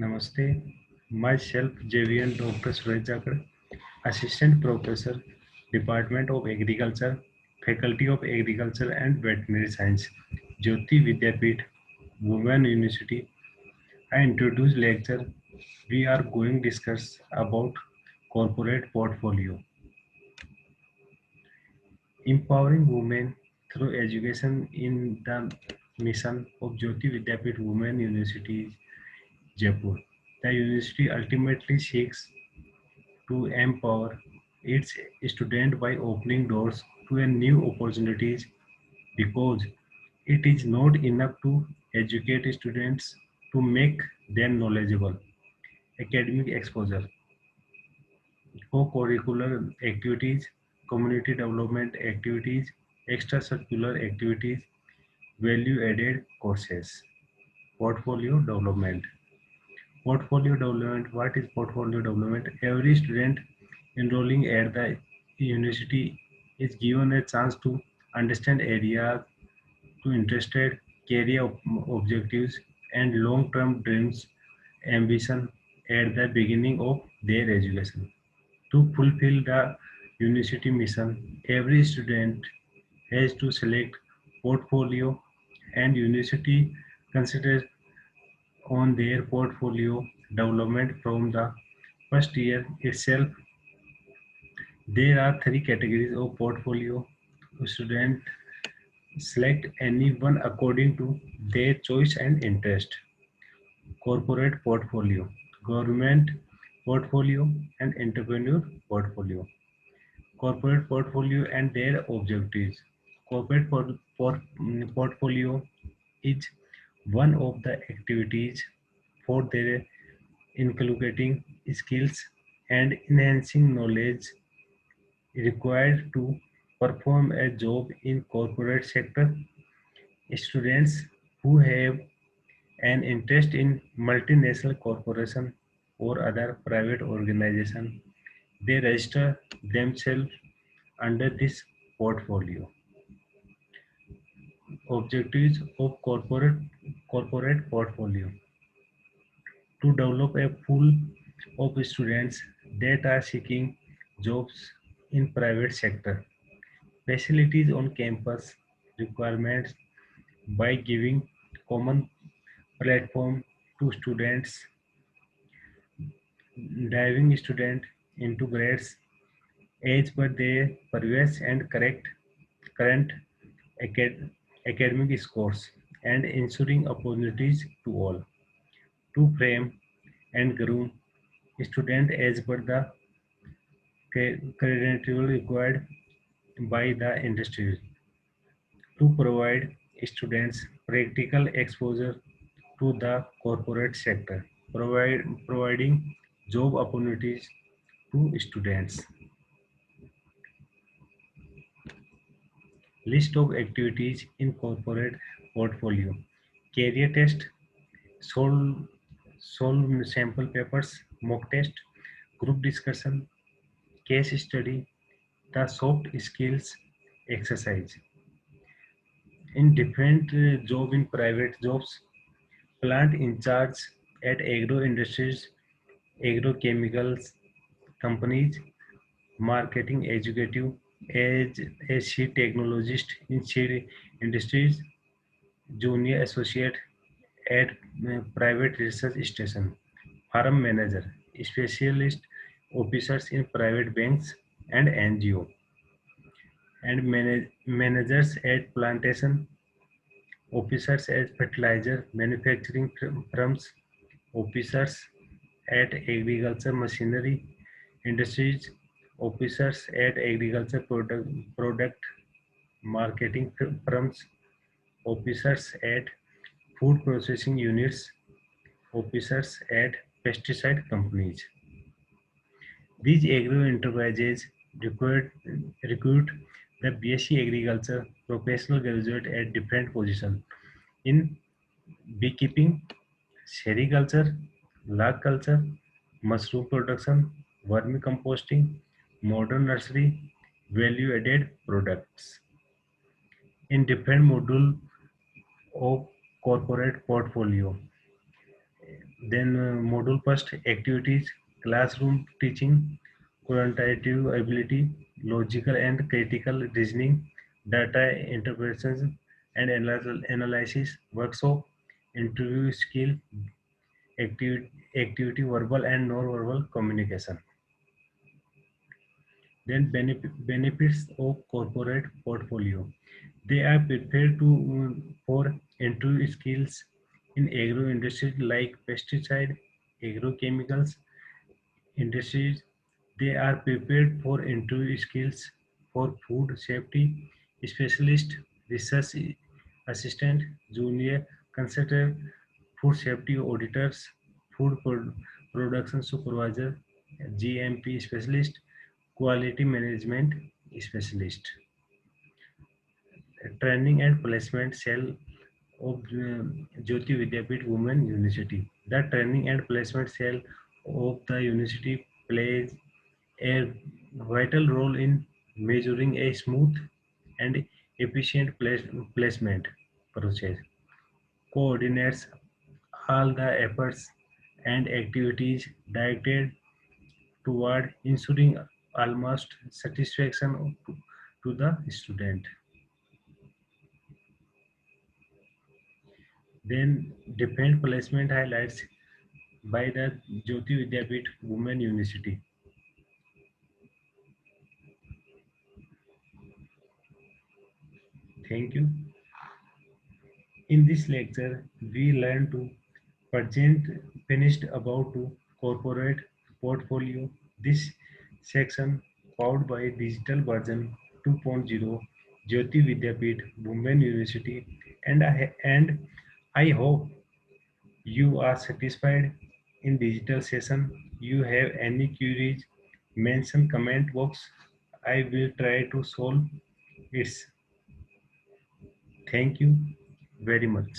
Namaste. Myself, JVN Dr. Suraj Jakar, Assistant Professor, Department of Agriculture, Faculty of Agriculture and Veterinary Science, Jyoti Vidyapeeth, Women University. I introduce lecture. We are going to discuss about corporate portfolio. Empowering women through education in the mission of Jyoti Vidyapeeth Women University, Jaipur. The university ultimately seeks to empower its students by opening doors to a new opportunities because it is not enough to educate students to make them knowledgeable. Academic exposure, co-curricular activities, community development activities, extracurricular activities, value-added courses, portfolio development. Portfolio development. What is portfolio development? Every student enrolling at the university is given a chance to understand areas to interested, career objectives, and long-term dreams, ambition at the beginning of their education. To fulfill the university mission, every student has to select portfolio and university considers on their portfolio development from the first year itself. There are three categories of portfolio. Students select any one according to their choice and interest. Corporate portfolio, government portfolio, and entrepreneur portfolio. Corporate portfolio and their objectives. Corporate portfolio is one of the activities for their inculcating skills and enhancing knowledge required to perform a job in corporate sector. Students who have an interest in multinational corporation or other private organization, they register themselves under this portfolio. Objectives of corporate portfolio: to develop a pool of students that are seeking jobs in private sector. Facilities on campus requirements by giving common platform to students, driving students into grades as per their previous and correct current acad- academic scores and ensuring opportunities to all. To frame and groom student as per the credential required by the industry. To provide students practical exposure to the corporate sector, providing job opportunities to students. List of activities in corporate portfolio: career test, solve, solve sample papers, mock test, group discussion, case study, the soft skills exercise. In different job in private jobs, plant in charge at agro industries, agrochemicals companies, marketing executive as a seed technologist in seed industries, junior associate at private research station, farm manager, specialist officers in private banks and NGO, and managers at plantation, officers at fertilizer manufacturing firms, officers at agriculture machinery industries, officers at agriculture product marketing firms, officers at food processing units, officers at pesticide companies. These agro enterprises recruit the BSc Agriculture professional graduate at different positions in beekeeping, sericulture, log culture, mushroom production, vermicomposting, modern nursery, value-added products. In different module of corporate portfolio, Then module first activities, classroom teaching, quantitative ability, logical and critical reasoning, data interpretation and analysis, workshop, interview skill, activity verbal and non-verbal communication. Then benefits of corporate portfolio. They are prepared for entry skills in agro industries like pesticide, agrochemicals industries. They are prepared for entry skills for food safety specialist, research assistant, junior consultant, food safety auditors, production supervisor, GMP specialist, quality management specialist. Training and placement cell of Jyoti Vidyapeeth Women University. The training and placement cell of the university plays a vital role in measuring a smooth and efficient placement process, coordinates all the efforts and activities directed toward ensuring almost satisfaction to the student. Then different placement highlights by the Jyoti Vidyapeeth Women University. Thank you. In this lecture, we learned to present finished about to corporate portfolio. This section powered by digital version 2.0 Jyoti Vidyapeeth Women University and I hope you are satisfied in digital session. You have any queries, mention comment box. I will try to solve it. Thank you very much.